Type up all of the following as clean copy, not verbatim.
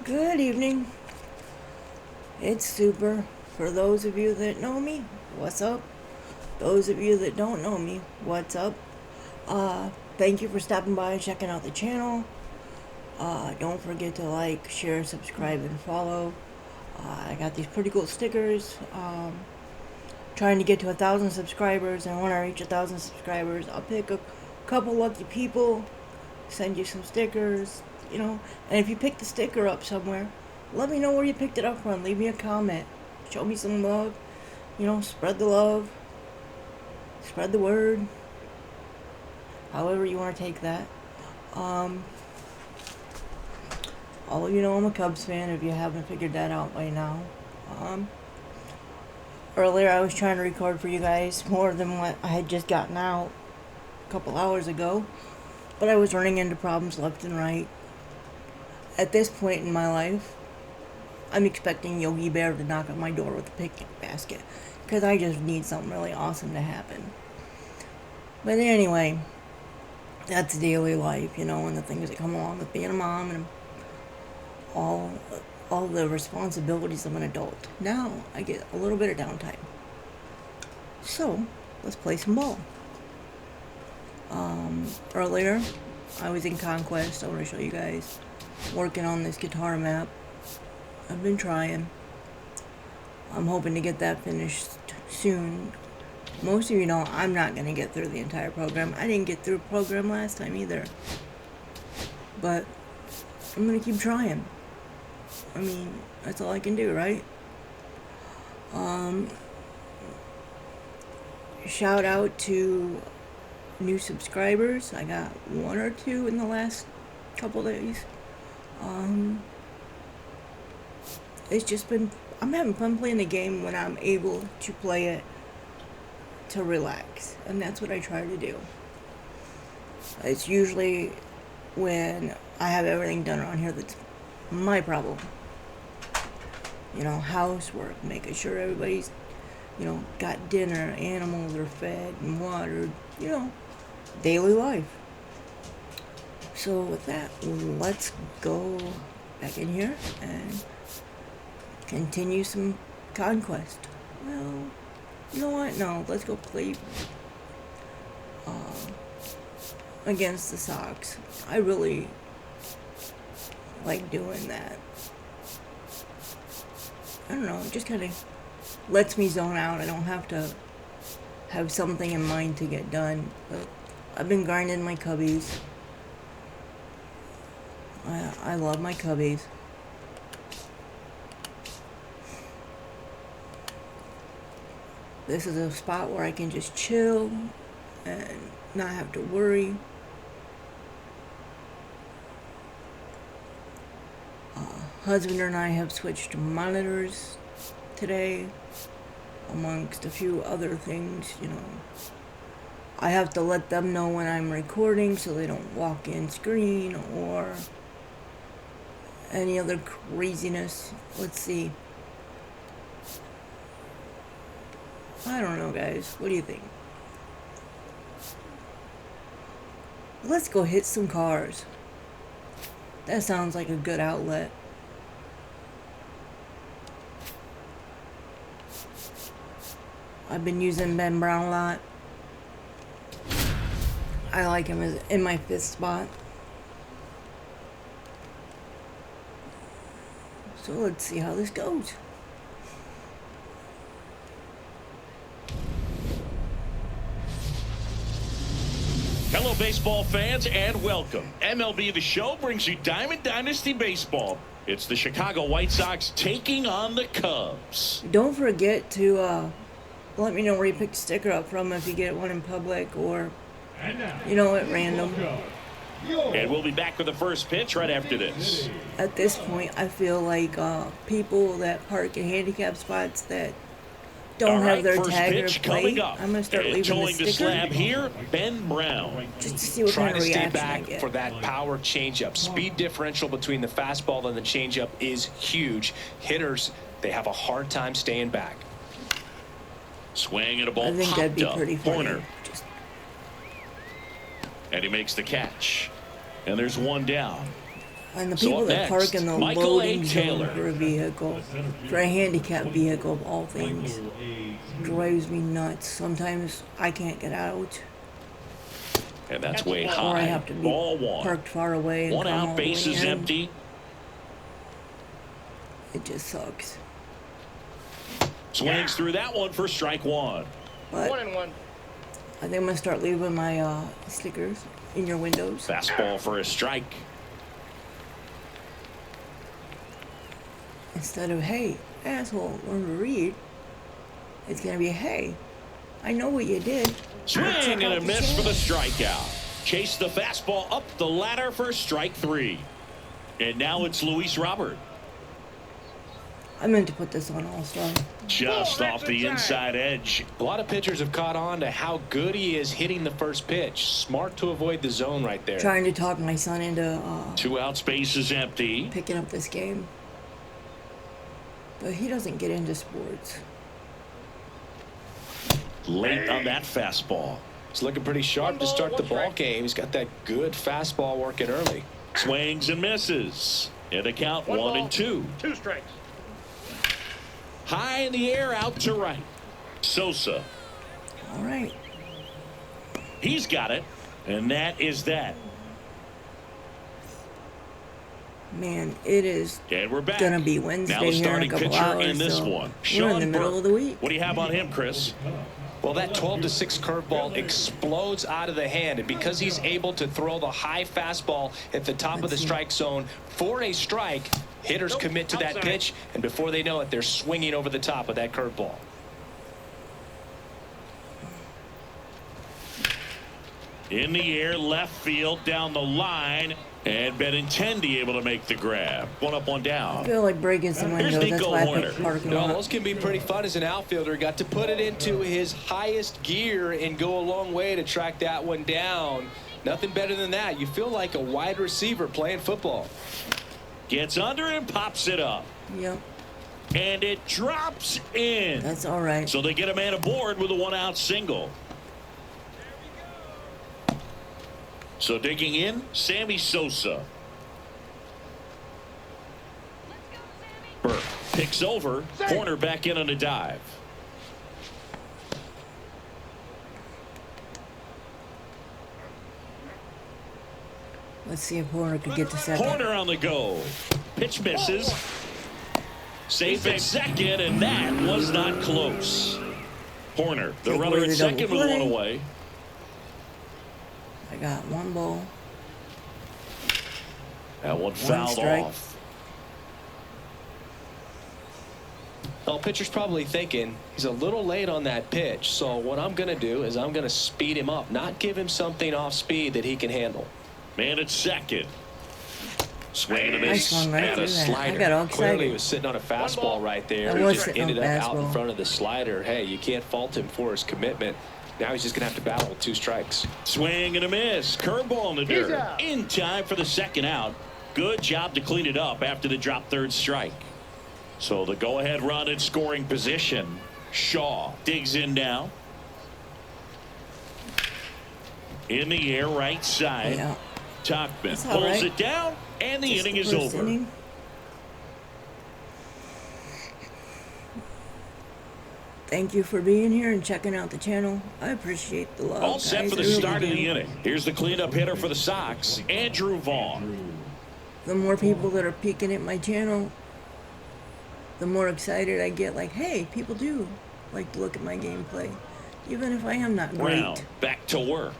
Good evening. It's Super. For those of you that know me, what's up? Those of you that don't know me, what's up? Thank you for stopping by and checking out the channel. Don't forget to like, share, subscribe, and follow. I got these pretty cool stickers. Trying to get to 1,000 subscribers, and when I reach 1,000 subscribers, I'll pick a couple lucky people, send you some stickers, and if you pick the sticker up somewhere, let me know where you picked it up from. Leave me a comment. Show me some love. Spread the love. Spread the word. However you want to take that. All of you know I'm a Cubs fan if you haven't figured that out by now. Earlier I was trying to record for you guys more than what I had just gotten out a couple hours ago. But I was running into problems left and right. At this point in my life, I'm expecting Yogi Bear to knock on my door with a picnic basket, because I just need something really awesome to happen. But anyway, that's daily life, and the things that come along with being a mom and all the responsibilities of an adult. Now I get a little bit of downtime. So, let's play some ball. Earlier, I was in Conquest. I want to show you guys. Working on this guitar map. I've been trying. I'm hoping to get that finished soon. Most of you know I'm not going to get through the entire program. I didn't get through the program last time either. But I'm going to keep trying. I mean, that's all I can do, right? Shout out to new subscribers. I got one or two in the last couple days. It's just been, I'm having fun playing the game when I'm able to play it to relax, and that's what I try to do. It's usually when I have everything done around here that's my problem. Housework, making sure everybody's, got dinner, animals are fed and watered, daily life. So with that, let's go back in here and continue some Conquest. Well, you know what? No, let's go play against the Sox. I really like doing that. I don't know, it just kind of lets me zone out. I don't have to have something in mind to get done. But I've been grinding my cubbies. I love my cubbies. This is a spot where I can just chill and not have to worry. Husband and I have switched monitors today, amongst a few other things, I have to let them know when I'm recording so they don't walk in screen or any other craziness. Let's see. I don't know, guys. What do you think? Let's go hit some cars. That sounds like a good outlet. I've been using Ben Brown a lot. I like him as in my fifth spot. So let's see how this goes. Hello, baseball fans, and welcome. MLB The Show brings you Diamond Dynasty Baseball. It's the Chicago White Sox taking on the Cubs. Don't forget to let me know where you picked the sticker up from if you get one in public or, at random. And we'll be back with the first pitch right after this. At this point, I feel like people that park in handicap spots that don't have their tag or plate, I'm going to start leaving the sticker. The slab here, Ben Brown. Just to see what kind of reaction I get. Trying to stay back for that power changeup. Speed differential between the fastball and the changeup is huge. Hitters, they have a hard time staying back. Swing and a ball I think that'd be pretty funny. Corner. And he makes the catch. And there's one down. And the So people up that next, park in the Michael A. loading zone Taylor. for a vehicle, for a handicapped vehicle of all things, drives me nuts. Sometimes I can't get out, And that's way or I high. have to be Ball one. parked far away and One come all out, the way bases in. empty. It just sucks. Swings through that one for strike one. But 1-1. I think I'm gonna start leaving my stickers in your windows. Fastball for a strike. Instead of, hey, asshole, learn to read, it's gonna be, hey, I know what you did. Swing Check and out a the miss for the channel." strikeout. Chase the fastball up the ladder for strike three. And now it's Luis Robert. I meant to put this on All-Star. Just Oh, off the that's inside edge. A lot of pitchers have caught on to how good he is hitting the first pitch. Smart to avoid the zone right there. Trying to talk my son into 2 out, space is empty. picking up this game. But he doesn't get into sports. Late on that fastball. He's looking pretty sharp to start the ball game. He's got that good fastball working early. Swings and misses. And the count 1-2. 2 strikes. High in the air, out to right. Sosa. All right. He's got it. And that is that. Man, it is And we're back. gonna be Now Wednesday the here in a starting couple pitcher hours. in this So one. we're Sean in the middle Burke. of the week. What do you have on him, Chris? Well, that 12-6 curveball explodes out of the hand, and because he's able to throw the high fastball at the top of the Let's see. strike zone for a strike, hitters Nope, commit to that outside. pitch, and before they know it, they're swinging over the top of that curveball. In the air, left field, down the line. And Benintendi able to make the grab. 1 up, 1 I down. feel like breaking some Here's windows. That's Nico why I Hoerner. picked parking No, lot. those can be pretty fun as an outfielder. Got to put it into his highest gear and go a long way to track that one down. Nothing better than that. You feel like a wide receiver playing football. Gets under and pops it up. Yep, And it drops in. that's all right. So they get a man aboard with a 1-out single. So digging in, Sammy Sosa. Burke picks over. Corner back in on a dive. Let's see if Horner could get to second. Corner on the go. Pitch misses. Safe at second, and that was not close. Horner, the Take runner away at the double second with play. 1 away. I got one ball. That one fouled strike. off. Well, pitcher's probably thinking he's a little late on that pitch, so what I'm going to do is I'm going to speed him up, not give him something off speed that he can handle. Man at second. Swing and a I miss. swung right And through a that. slider. I got all Clearly, he excited. was sitting on a fastball right there. I He was just sitting on ended up out in fastball. front of the slider. Hey, you can't fault him for his commitment. Now he's just going to have to battle with 2 strikes. Swing and a miss. Curveball in the He's dirt. out. In time for the second out. Good job to clean it up after the drop third strike. So the go-ahead run in scoring position. Shaw digs in now. In the air, right side. Yeah. Tachman That's all pulls right. it down, and the Just inning is first over. inning. Thank you for being here and checking out the channel. I appreciate the love. All set guys. for the I really start of do. the inning. Here's the cleanup hitter for the Sox, Andrew Vaughn. The more people that are peeking at my channel, the more excited I get. Like, hey, people do like to look at my gameplay, even if I am not great. Brown back to work.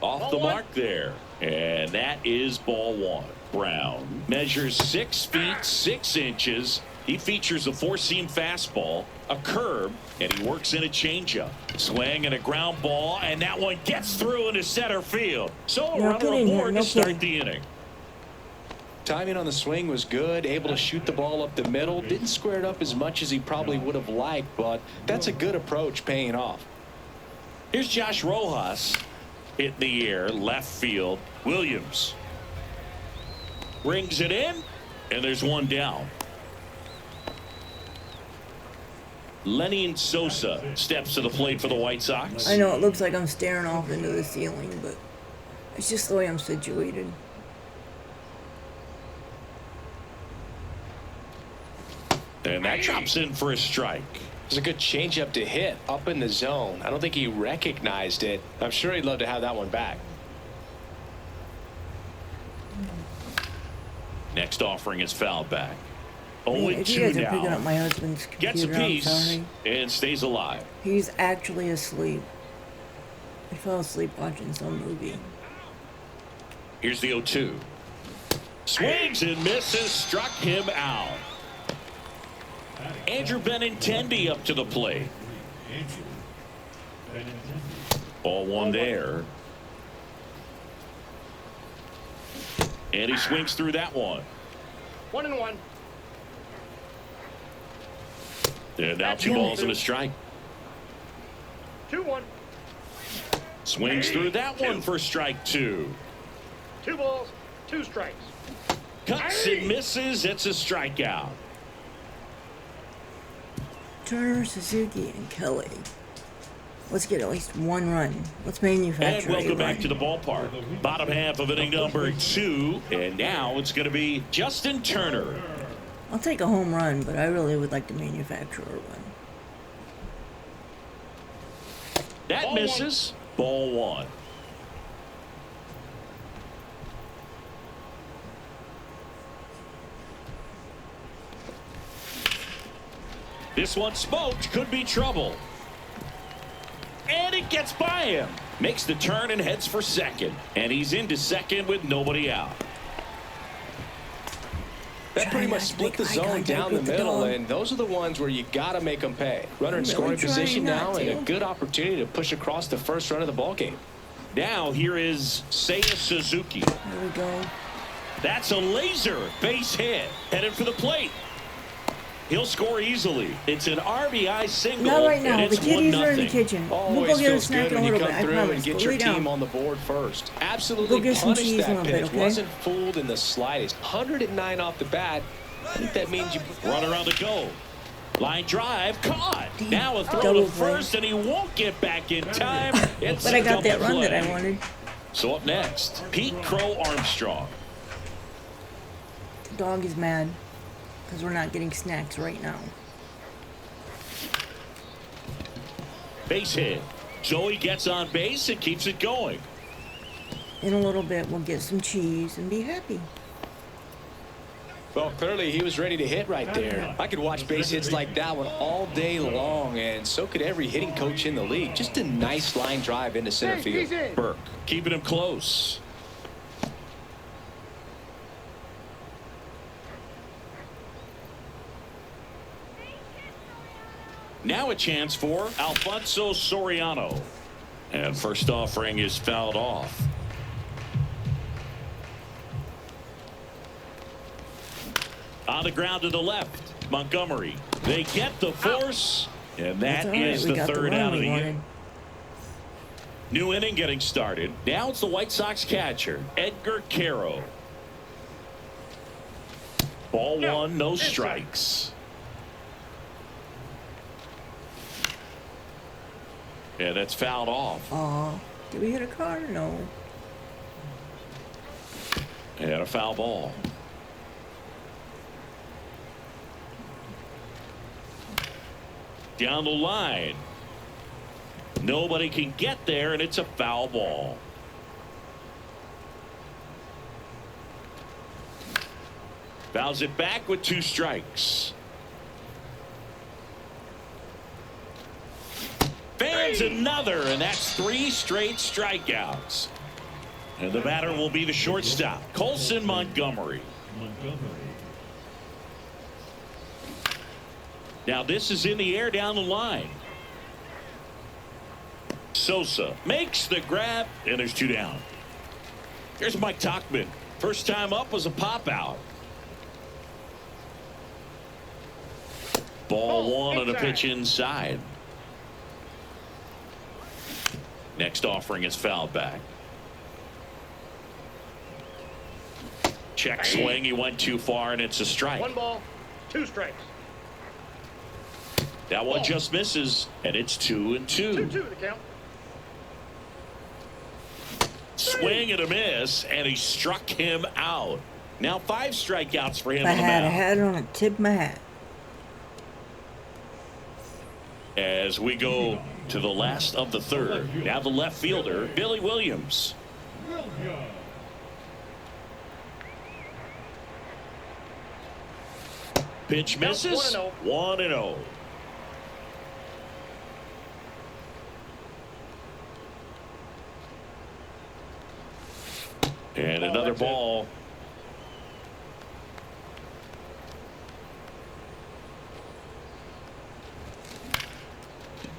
Off the Ball one. mark there. And that is ball 1. Brown measures 6 feet 6 inches. He features a 4-seam fastball, a curve, and he works in a changeup. Swing and a ground ball, and that one gets through into center field. So a No runner kidding, aboard no to start kidding. the inning. Timing on the swing was good, able to shoot the ball up the middle. Didn't square it up as much as he probably would have liked, but that's a good approach paying off. Here's Josh Rojas. Hit in the air, left field. Williams brings it in, and there's one down. Lenny Sosa steps to the plate for the White Sox. I know it looks like I'm staring off into the ceiling, but it's just the way I'm situated. And that drops in for a strike. It was a good changeup to hit up in the zone. I don't think he recognized it. I'm sure he'd love to have that one back. Next offering is fouled back. Man, 0-2 if you guys are picking up now. my husband's Gets a computer, I'm piece sorry. and stays alive. He's actually asleep. He fell asleep watching some movie. Here's the 0-2. Swings and misses, struck him out. Andrew Benintendi up to the plate. Ball one there. And he swings through that one. 1-1. And now 2 balls and a strike. 2-1. Swings through that one for strike 2. 2 balls, 2 strikes. Cuts and misses. It's a strikeout. Turner, Suzuki, and Kelly. Let's get at least 1 run. Let's manufacture And welcome a back run. to the ballpark. Bottom half of inning number 2. And now it's going to be Justin Turner. I'll take a home run, but I really would like to manufacture a run. That Ball misses. Ball 1. This one smoked. Could be trouble. And it gets by him. Makes the turn and heads for second. And he's into second with nobody out. That pretty much split the zone down the middle, dog. and those are the ones where you got to make them pay. Runner in I'm really scoring position trying now, not and to. a good opportunity to push across the first run of the ball game. Now here is Seiya Suzuki. There we go. That's a laser base hit. Headed for the plate. He'll score easily. It's an RBI single. Not right now. And The it's kitties are in the 1-0. kitchen. We'll Always go get a feels snack good in a when you little come bit. I through promise. and get Go your lay team down. on the board first. Absolutely Go get some punished cheese in a that little bit, pitch. okay? Wasn't fooled in the slightest. 109 off the bat. I think that means you. Runner on the go. Line drive caught. Now a throw Double to play. first, and he won't get back in time. It's But a I got that double run that I play. wanted. So up next, Pete Crow Armstrong. Dog is mad because we're not getting snacks right now. Base hit. Joey gets on base and keeps it going. In a little bit, we'll get some cheese and be happy. Well, clearly he was ready to hit right there. I could watch base hits like that one all day long, and so could every hitting coach in the league. Just a nice line drive into center field. Burke keeping him close. Now a chance for Alfonso Soriano. And first offering is fouled off. On the ground to the left, Montgomery. They get the force, and That's that all right. is We the got the third run out of we the wanted. inning. New inning getting started. Now it's the White Sox catcher, Edgar Caro. Ball one, no strikes. Yeah, that's fouled off. Aw, did we hit a car? No. And a foul ball. Down the line. Nobody can get there, and it's a foul ball. Fouls it back with 2 strikes. Fans another, and that's 3 straight strikeouts. And the batter will be the shortstop, Colson Montgomery. Now this is in the air down the line. Sosa makes the grab, and there's 2 down. Here's Mike Tauchman. First time up was a pop out. Ball 1 on a pitch inside. Next offering is fouled back. Check swing. He went too far, and it's a strike. 1 ball, 2 strikes. That one just misses, and it's 2-2. 2-2 the count. Swing and a miss, and he struck him out. Now 5 strikeouts for him If I on the had mound. it on the tip of my hat. As we go to the last of the third. Now the left fielder, Billy Williams. Pitch misses. 1-0. And another ball.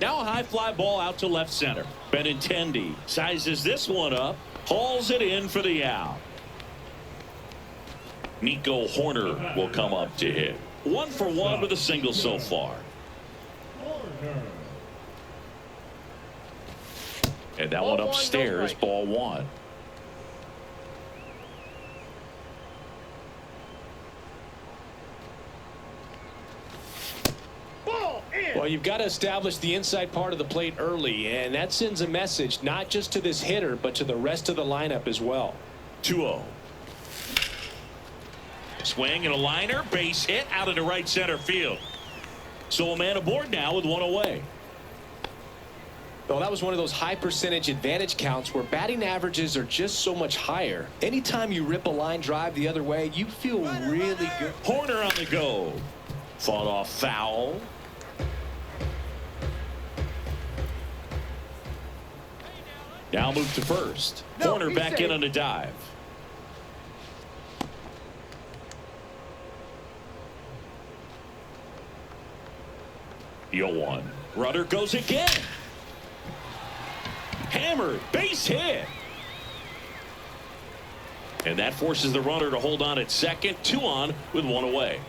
Now a high fly ball out to left center. Benintendi sizes this one up, hauls it in for the out. Nico Hoerner will come up to hit. 1 for 1 with a single so far. And that one upstairs, ball 1. Well, you've got to establish the inside part of the plate early, and that sends a message not just to this hitter, but to the rest of the lineup as well. 2-0. Swing and a liner, base hit out into right center field. So a man aboard now with 1 away. Well, that was one of those high percentage advantage counts where batting averages are just so much higher. Anytime you rip a line drive the other way, you feel really good. Hoerner on the go. Fought off foul. Now move to first. Hoerner back in on the dive. The 0-1. Runner goes again. Hammered. Base hit. And that forces the runner to hold on at second. 2 on with 1 away.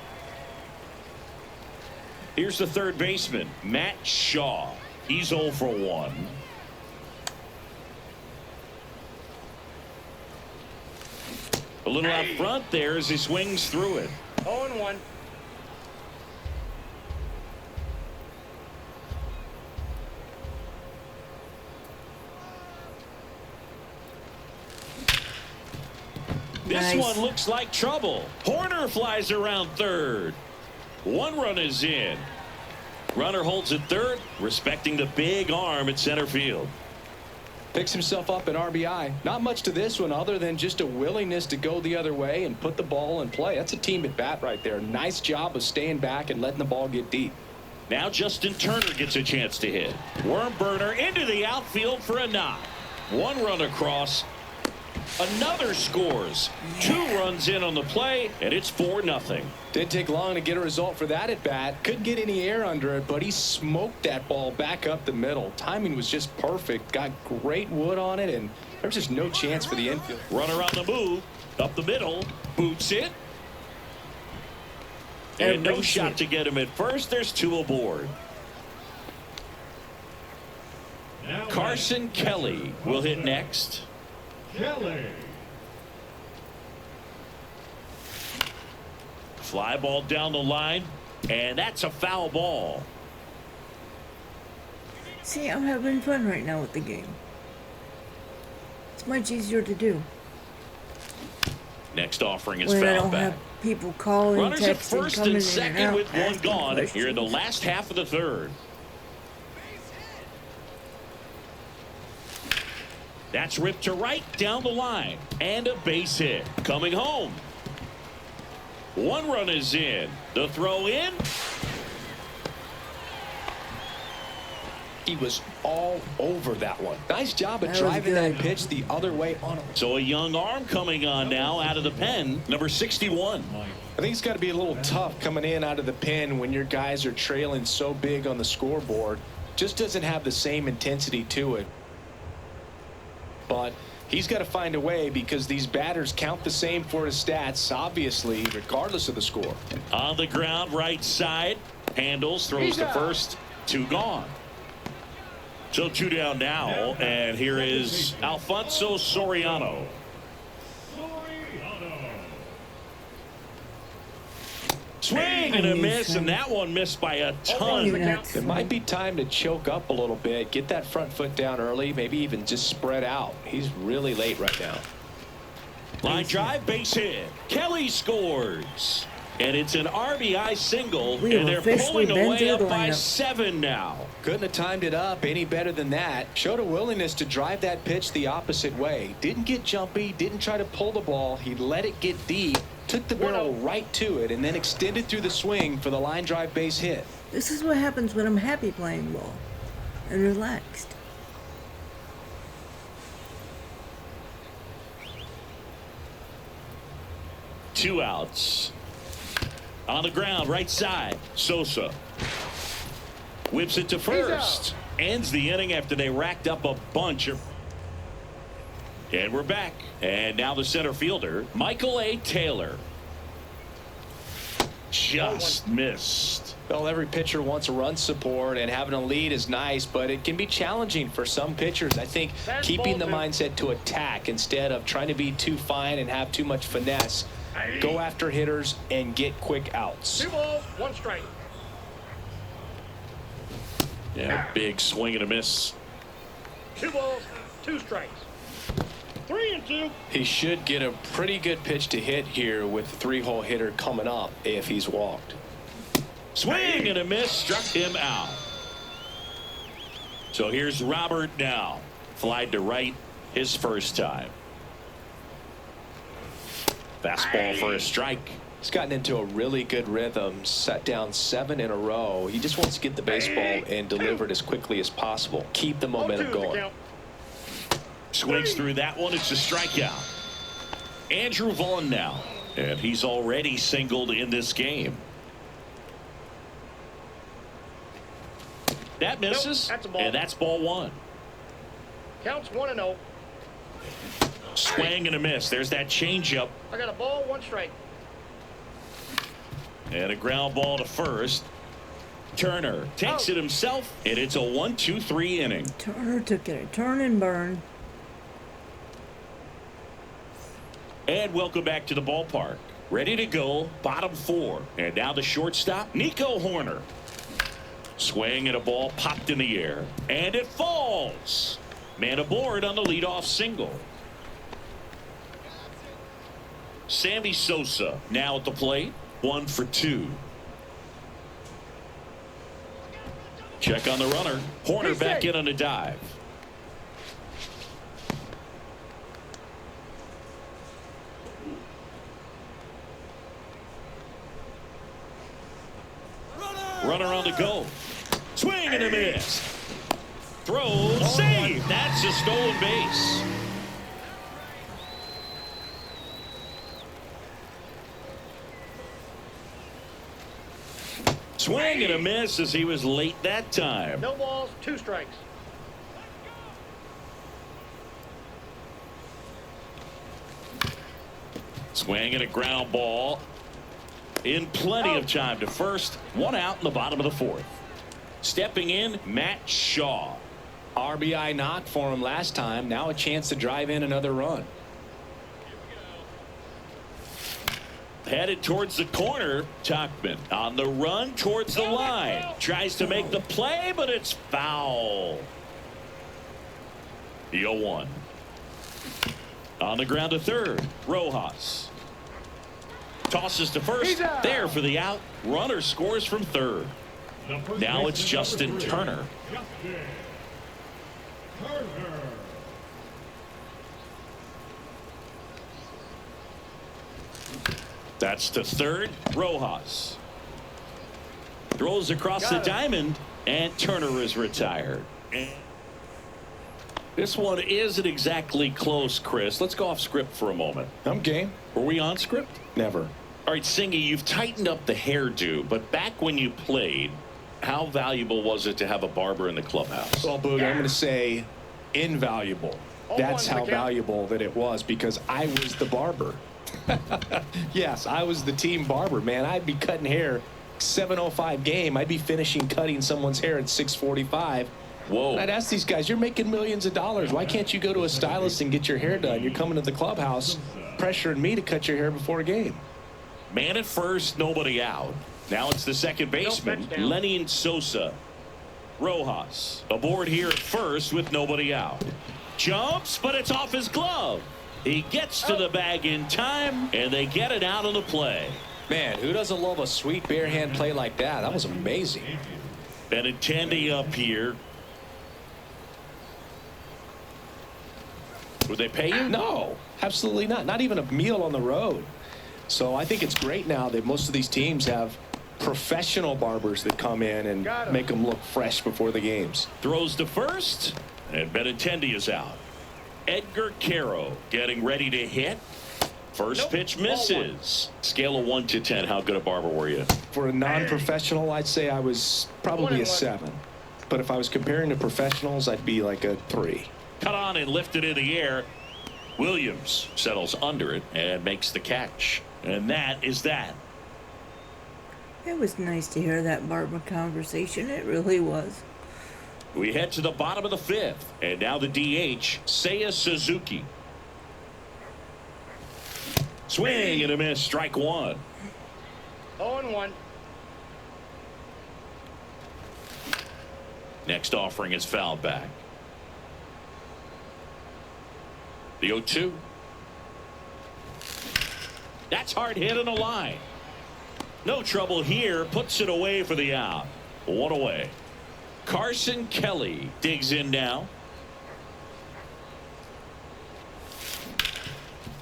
Here's the third baseman, Matt Shaw. He's 0 for 1. A little out front there as he swings through it. 0-1. This Nice. one looks like trouble. Hoerner flies around third. 1 run is in. Runner holds at third, respecting the big arm at center field. Picks himself up an RBI. Not much to this one other than just a willingness to go the other way and put the ball in play. That's a team at bat right there. Nice job of staying back and letting the ball get deep. Now Justin Turner gets a chance to hit. Worm burner into the outfield for a knock. 1 run across. Another scores. 2 runs in on the play, and it's 4-0. Didn't take long to get a result for that at bat. Couldn't get any air under it, but he smoked that ball back up the middle. Timing was just perfect. Got great wood on it, and there's just no chance for the infield. Runner on the move. Up the middle. Boots it. And no shot to get him at first. There's 2 aboard. Carson Kelly will hit next. Kelly. Fly ball down the line, and that's a foul ball. See, I'm having fun right now with the game. It's much easier to do Next offering is when I foul don't back. have people calling, Runners at texting, first coming and in second and out, with 1 asking gone here in the questions. last half of the third. That's ripped to right down the line, and a base hit. Coming home. 1 run is in. The throw in. He was all over that one. Nice job of That was driving that good. pitch the other way on him. So a young arm coming on now out of the pen, number 61. I think it's got to be a little tough coming in out of the pen when your guys are trailing so big on the scoreboard. Just doesn't have the same intensity to it. But he's got to find a way because these batters count the same for his stats, obviously, regardless of the score. On the ground, right side. Handles, throws to first. 2 gone. So 2 down now, and here is Alfonso Soriano. Swing and a miss, and that one missed by a ton. It might be time to choke up a little bit, get that front foot down early, maybe even just spread out. He's really late right now. Line drive, base hit. Kelly scores. And it's an RBI single, We have and they're officially pulling been away through up the by lineup. 7 now. Couldn't have timed it up any better than that. Showed a willingness to drive that pitch the opposite way. Didn't get jumpy, didn't try to pull the ball. He let it get deep, took the barrel right to it, and then extended through the swing for the line drive base hit. This is what happens when I'm happy playing ball and relaxed. Two outs. On the ground, right side. Sosa whips it to first. Ends the inning after they racked up a bunch of. And we're back. And now the center fielder, Michael A. Taylor. Just missed. Well, every pitcher wants a run support, and having a lead is nice, but it can be challenging for some pitchers. I think keeping the mindset to attack instead of trying to be too fine and have too much finesse. Go after hitters and get quick outs. 2 balls, 1 strike. Yeah, big swing and a miss. 2 balls, 2 strikes. 3-2. He should get a pretty good pitch to hit here with the 3-hole hitter coming up if he's walked. Swing and a miss, struck him out. So here's Robert now. Flied to right his first time. Fastball for a strike. He's gotten into a really good rhythm, set down 7 in a row. He just wants to get the baseball and deliver it as quickly as possible. Keep the momentum 0-2 the going. count. Swings through that one. It's a strikeout. Andrew Vaughn now. And he's already singled in this game. That misses. that's a ball. And that's ball 1. Counts 1-0. Swing and a miss. There's that changeup. I got a ball, 1 strike. And a ground ball to first. Turner takes it himself, and it's a 1-2-3 inning. Turner took it a turn and burn. And welcome back to the ballpark. Ready to go, bottom 4. And now the shortstop, Nico Horner. Swing and a ball popped in the air. And it falls. Man aboard on the leadoff single. Sammy Sosa now at the plate. 1 for 2. Check on the runner. Horner back in on a dive. Runner on the go. Swing and a miss. Throw, save. That's a stolen base. Swing and a miss as he was late that time. No balls, 2 strikes. Swing and a ground ball. In plenty of time to first. 1 out in the bottom of the 4th. Stepping in, Matt Shaw. RBI knock for him last time. Now a chance to drive in another run. Headed towards the corner. Tauchman on the run towards the line. Tries to make the play, but it's foul. The 0-1. On the ground to third. Rojas. Tosses to first. There for the out. Runner scores from third. Now it's Justin Turner. That's to third. Rojas throws across the diamond, and Turner is retired. This one isn't exactly close, Chris. Let's go off script for a moment. I'm game. Were we on script? Never. All right, Singy, you've tightened up the hairdo, but back when you played, how valuable was it to have a barber in the clubhouse? Well, Boog, I'm going to say invaluable. That's 0-1 how the count. valuable that it was because I was the barber. Yes, I was the team barber, man. I'd be cutting hair 7:05 game. I'd be finishing cutting someone's hair at 6:45. Whoa. And I'd ask these guys, you're making millions of dollars. Why can't you go to a stylist and get your hair done? You're coming to the clubhouse pressuring me to cut your hair before a game. Man at first, nobody out. Now it's the second baseman, touchdown. Lenny Sosa. Rojas aboard here at first with nobody out. Jumps, but it's off his glove. He gets to the bag in time, and they get it out of the play. Man, who doesn't love a sweet bare hand play like that? That was amazing. Benintendi up here. Would they pay you? No, absolutely not. Not even a meal on the road. So I think it's great now that most of these teams have professional barbers that come in and make them look fresh before the games. Throws to first, and Benintendi is out. Edgar Caro getting ready to hit. First pitch misses. Scale of 1 to 10. How good a barber were you? For a non-professional, I'd say I was probably a 7. But if I was comparing to professionals, I'd be like a 3. Cut on and lifted in the air. Williams settles under it and makes the catch. And that is that. It was nice to hear that barber conversation. It really was. We head to the bottom of the 5th. And now the DH, Seiya Suzuki. Swing and a miss. Strike 1. 0-1. Next offering is fouled back. The 0-2. That's hard hit on the line. No trouble here. Puts it away for the out. 1 away. Carson Kelly digs in now.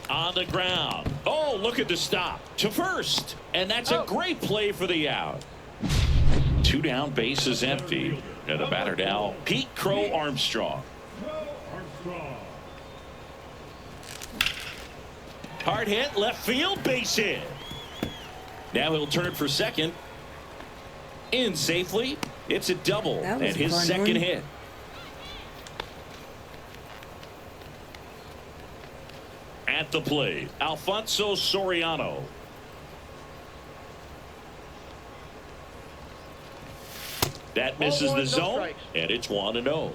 On the ground. Oh, look at the stop. To first. And that's a great play for the out. 2 down, bases empty. And the batter now, Pete Crow Armstrong. Hard hit, left field, base hit. Now he'll turn for second. In safely. It's a double. And his second hit. At the plate, Alfonso Soriano. That misses the zone, and it's 1-0.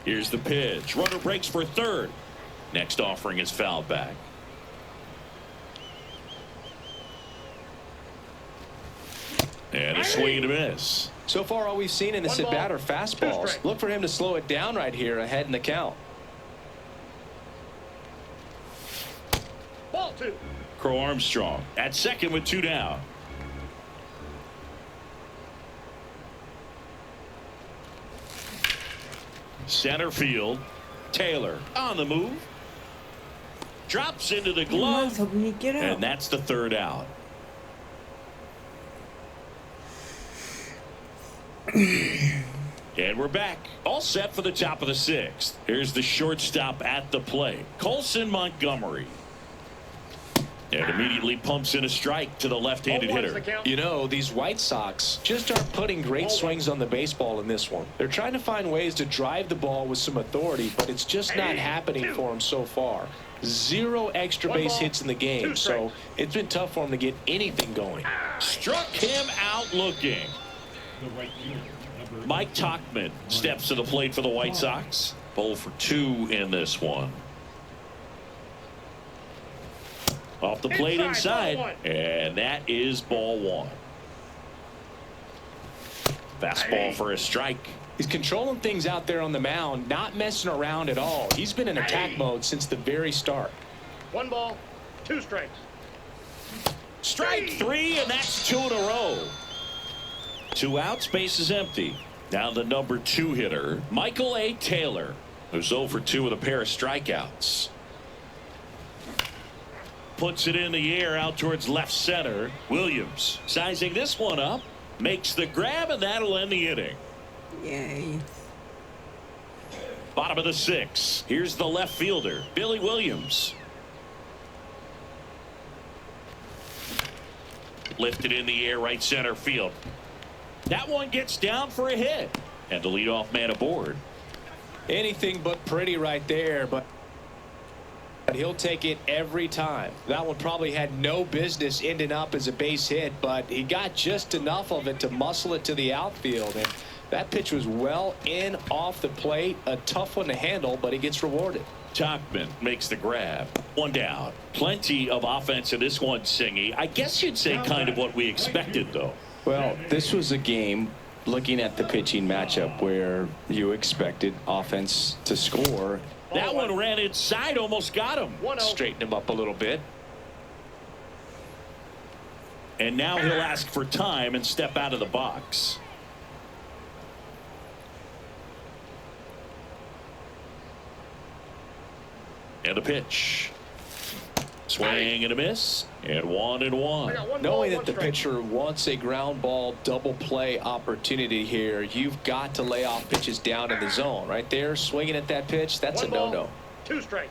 Here's the pitch. Runner breaks for third. Next offering is fouled back. And a swing and a miss. So far, all we've seen in this at bat are fastballs. Look for him to slow it down right here ahead in the count. Ball 2. Crow Armstrong at second with 2 down. Center field. Taylor on the move. Drops into the glove. And that's the 3rd out. And we're back. All set for the top of the 6th. Here's the shortstop at the plate. Colson Montgomery. And immediately pumps in a strike to the left-handed hitter. You know, these White Sox just aren't putting great swings on the baseball in this one. They're trying to find ways to drive the ball with some authority, but it's just not happening for them so far. 0 extra base hits in the game, so it's been tough for him to get anything going. Struck him out looking. Mike Tauchman steps to the plate for the White Sox. 0 for 2 in this one. Off the plate inside, and that is ball 1. Fastball for a strike. He's controlling things out there on the mound, not messing around at all. He's been in attack mode since the very start. 1 ball, 2 strikes. Strike 3, and that's 2 in a row. 2 outs, base is empty. Now the number 2 hitter, Michael A. Taylor, who's 0 for 2 with a pair of strikeouts. Puts it in the air out towards left center. Williams sizing this one up, makes the grab, and that'll end the inning. Yay. Bottom of the 6th. Here's the left fielder, Billy Williams. Lifted in the air, right center field. That one gets down for a hit. And the leadoff man aboard. Anything but pretty right there, but he'll take it every time. That one probably had no business ending up as a base hit, but he got just enough of it to muscle it to the outfield. And that pitch was well in off the plate. A tough one to handle, but he gets rewarded. Tauchman makes the grab. 1 down. Plenty of offense in this one, Singy. I guess you'd say kind of what we expected, though. Well, this was a game looking at the pitching matchup where you expected offense to score. That one ran inside, almost got him. Straighten him up a little bit. And now he'll ask for time and step out of the box. And a pitch. Swing and a miss. And 1-1. Knowing that the pitcher wants a ground ball double play opportunity here, you've got to lay off pitches down in the zone. Right there, swinging at that pitch, that's a no-no. 2 strikes.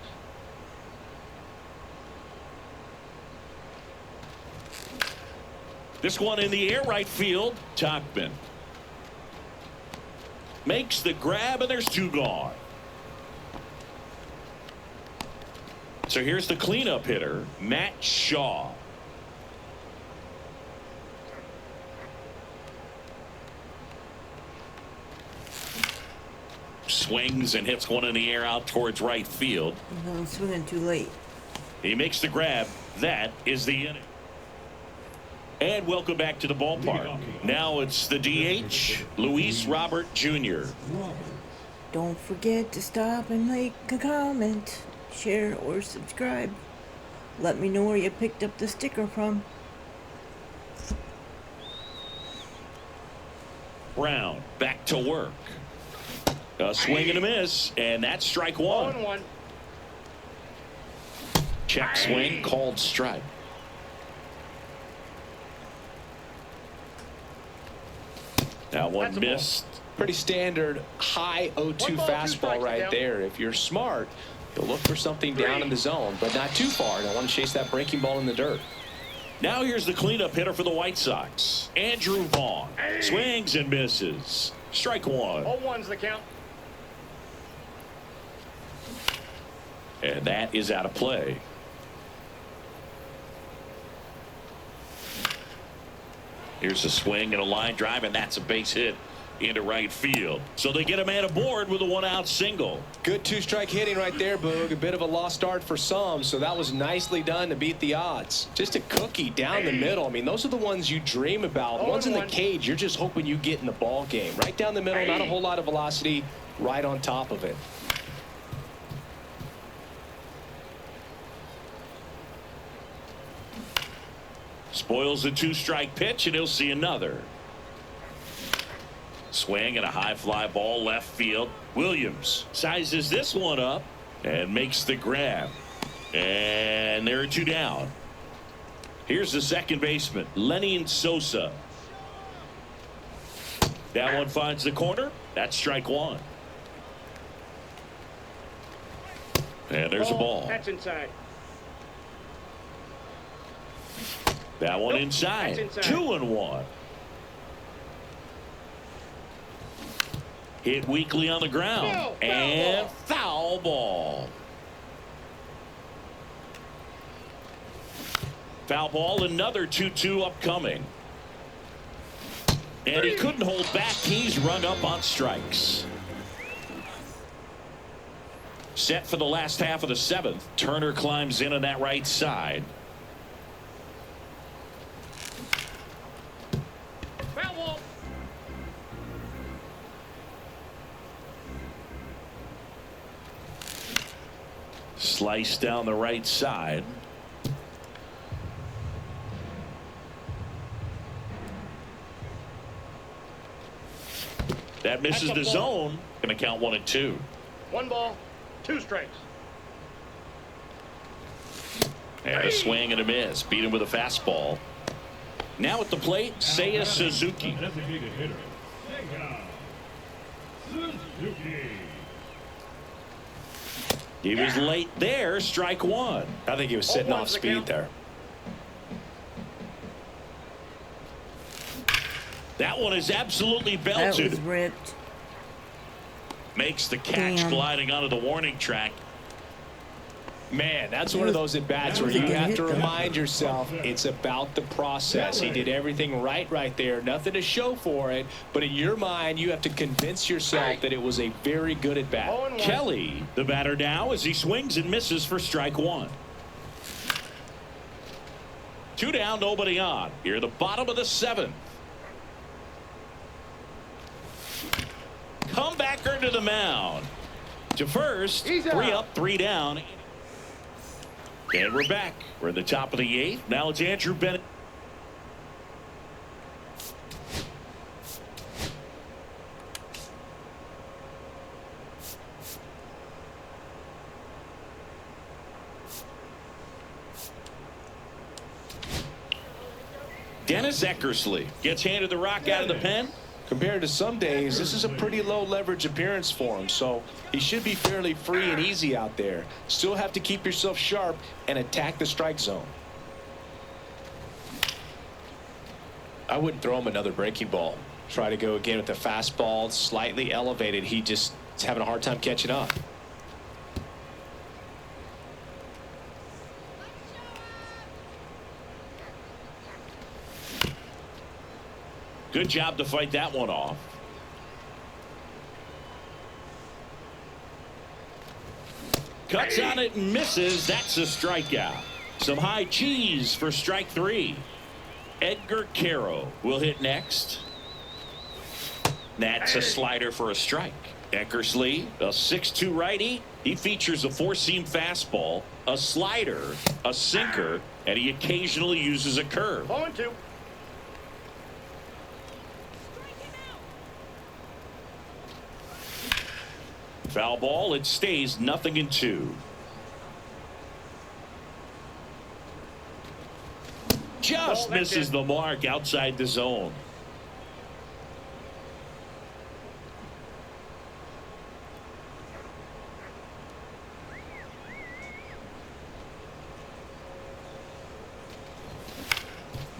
This one in the air, right field. Tauchman makes the grab, and there's 2 gone. So here's the cleanup hitter, Matt Shaw. Swings and hits one in the air out towards right field. I'm swinging too late. He makes the grab. That is the inning. And welcome back to the ballpark. Now it's the DH, Luis Robert Jr. Don't forget to stop and make a comment, share, or subscribe. Let me know where you picked up the sticker from. Brown back to work. A swing and a miss, and that's strike 1. 0-1. Check swing, called strike. That one missed. Pretty standard high 0-2 1 ball, 2 fastball strikes right down. there. If you're smart, you'll look for something down in the zone, but not too far. Don't want to chase that breaking ball in the dirt. Now here's the cleanup hitter for the White Sox, Andrew Vaughn. Swings and misses. Strike 1. 0-1's the count. And that is out of play. Here's a swing and a line drive, and that's a base hit into right field. So they get a man aboard with a 1-out single. Good 2-strike hitting right there, Boog. A bit of a lost start for some, so that was nicely done to beat the odds. Just a cookie down the middle. I mean, those are the ones you dream about. Ones in the cage, you're just hoping you get in the ball game. Right down the middle, not a whole lot of velocity, right on top of it. Spoils the 2-strike pitch, and he'll see another. Swing and a high fly ball left field. Williams sizes this one up and makes the grab. And there are 2 down. Here's the second baseman, Lenny Sosa. That one finds the corner. That's strike 1. And there's a ball. That's inside. That one Nope, inside. that's inside. 2-1. Hit weakly on the ground. No, foul and ball. foul ball. Foul ball, another 2-2 upcoming. And he couldn't hold back. He's rung up on strikes. Set for the last half of the 7th. Turner climbs in on that right side. Foul ball. Slice down the right side. That misses That's a the ball. zone. Going to count 1 and 2. 1 ball, 2 strikes. And a swing and a miss. Beat him with a fastball. Now at the plate, Seiya Suzuki. Designated hitter, Seiya Suzuki. He was late there. Strike 1. I think he was sitting 0-1's off the speed count. there. That one is absolutely That belted. was ripped. Makes the catch, Damn. gliding onto the warning track. Man, that's one of those at-bats where That was a you good have hit, to though. remind yourself it's about the process. He did everything right there. Nothing to show for it. But in your mind, you have to convince yourself that it was a very good at-bat. 0-1. Kelly, the batter now, as he swings and misses for strike 1. 2 down, nobody on. Here at the bottom of the 7th. to the mound. To first, He's 3 out. up, 3 down. And we're back. We're in the top of the 8th. Now it's Andrew Bennett. Dennis Eckersley gets handed the rock out of the pen. Compared to some days, this is a pretty low leverage appearance for him, so he should be fairly free and easy out there. Still have to keep yourself sharp and attack the strike zone. I wouldn't throw him another breaking ball. Try to go again with the fastball, slightly elevated. He just is having a hard time catching up. Good job to fight that one off. Cuts on it and misses. That's a strikeout. Some high cheese for strike 3. Edgar Caro will hit next. That's a slider for a strike. Eckersley, a 6'2 righty. He features a 4-seam fastball, a slider, a sinker, and he occasionally uses a curve. 0-2. Foul ball. It stays 0-2. Just Ball, misses the mark outside the zone.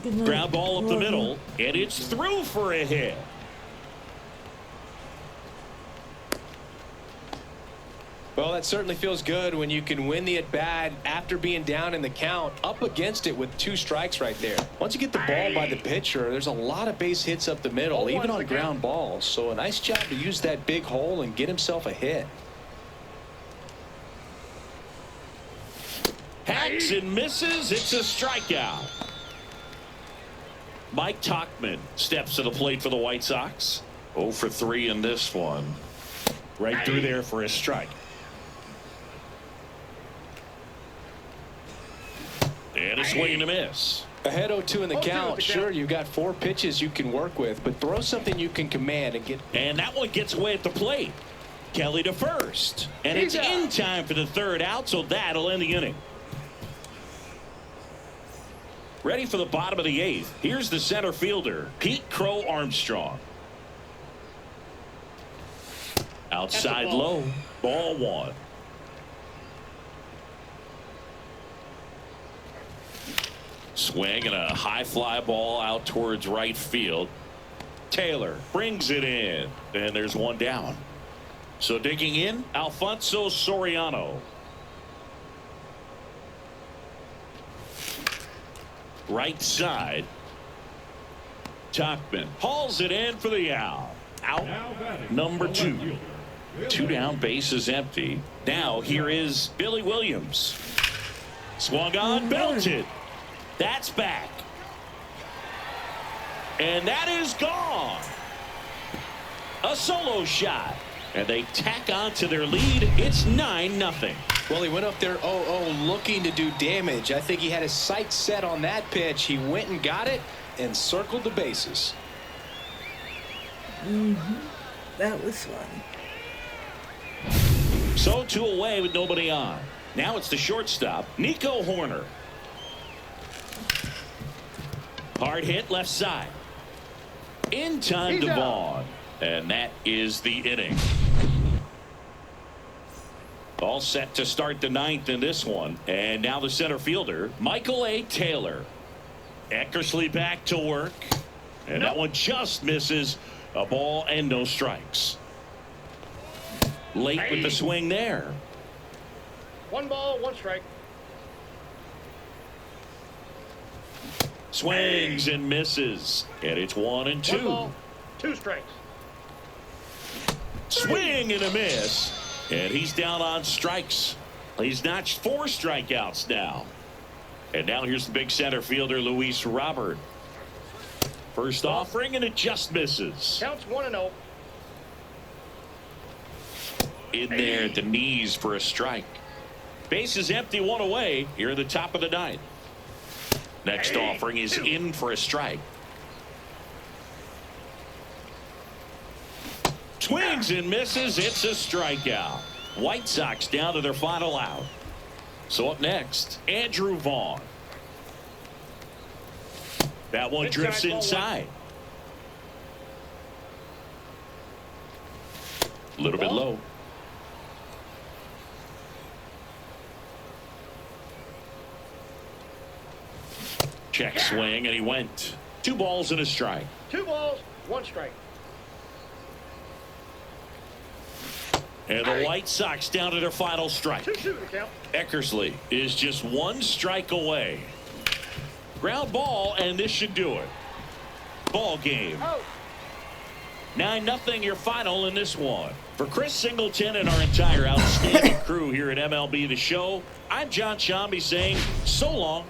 Good night. Ground ball up the Love you. middle, and it's through for a hit. Well, that certainly feels good when you can win the at-bat after being down in the count, up against it with 2 strikes right there. Once you get the ball by the pitcher, there's a lot of base hits up the middle, 0-1 even on the ground count. balls. So a nice job to use that big hole and get himself a hit. Hacks and misses. It's a strikeout. Mike Tauchman steps to the plate for the White Sox. 0 for 3 in this one. Right through there for a strike. And a swing and a miss. Ahead 0-2 in the 0-2 count. the Sure, count. you've got 4 pitches you can work with, but throw something you can command and get. And that one gets away at the plate. Kelly to first. And He's it's out. in time for the 3rd out, so that'll end the inning. Ready for the bottom of the 8th. Here's the center fielder, Pete Crow Armstrong. Outside That's a ball. low. Ball 1. Swing and a high fly ball out towards right field. Taylor brings it in. And there's one down. So digging in, Alfonso Soriano. Right side. Tauchman hauls it in for the out. Out. Now batting, Number the 2. left fielder, Bill 2 down, base is empty. Now here is Billy Williams. Swung on, belted. That's back. And that is gone. A solo shot. And they tack on to their lead. It's 9-0. Well, he went up there 0-0 looking to do damage. I think he had his sights set on that pitch. He went and got it and circled the bases. That was fun. So 2 away with nobody on. Now it's the shortstop, Nico Horner. Hard hit left side. In time He's to out. Vaughn. And that is the inning. All set to start the 9th in this one. And now the center fielder, Michael A. Taylor. Eckersley back to work. And that one just misses. A ball and no strikes. Late with the swing there. 1 ball, 1 strike. Swings and misses. And it's 1 and 1 2. ball, 2 strikes. Swing and a miss. And he's down on strikes. He's notched 4 strikeouts now. And now here's the big center fielder, Luis Robert. First offering, and it just misses. Counts 1-0. In there at the knees for a strike. Base is empty, one away here at the top of the ninth. Next offering is in for a strike. Swings and misses. It's a strikeout. White Sox down to their final out. So up next, Andrew Vaughn. That one drifts inside. A little bit low. Check swing, and he went. 2 balls and a strike. 2 balls, 1 strike. And the White Sox down to their final strike. 2-2 to count. Eckersley is just 1 strike away. Ground ball, and this should do it. Ball game. 9-0 your final in this one. For Chris Singleton and our entire outstanding crew here at MLB The Show, I'm John Shambi saying so long.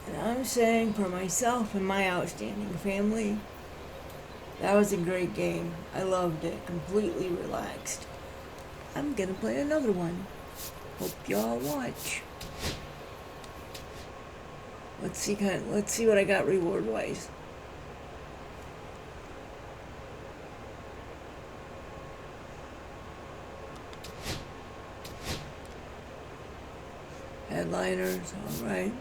And I'm saying for myself and my outstanding family, that was a great game. I loved it. Completely relaxed. I'm gonna play another one. Hope y'all watch. Let's see what I got reward wise. Headliners, all right.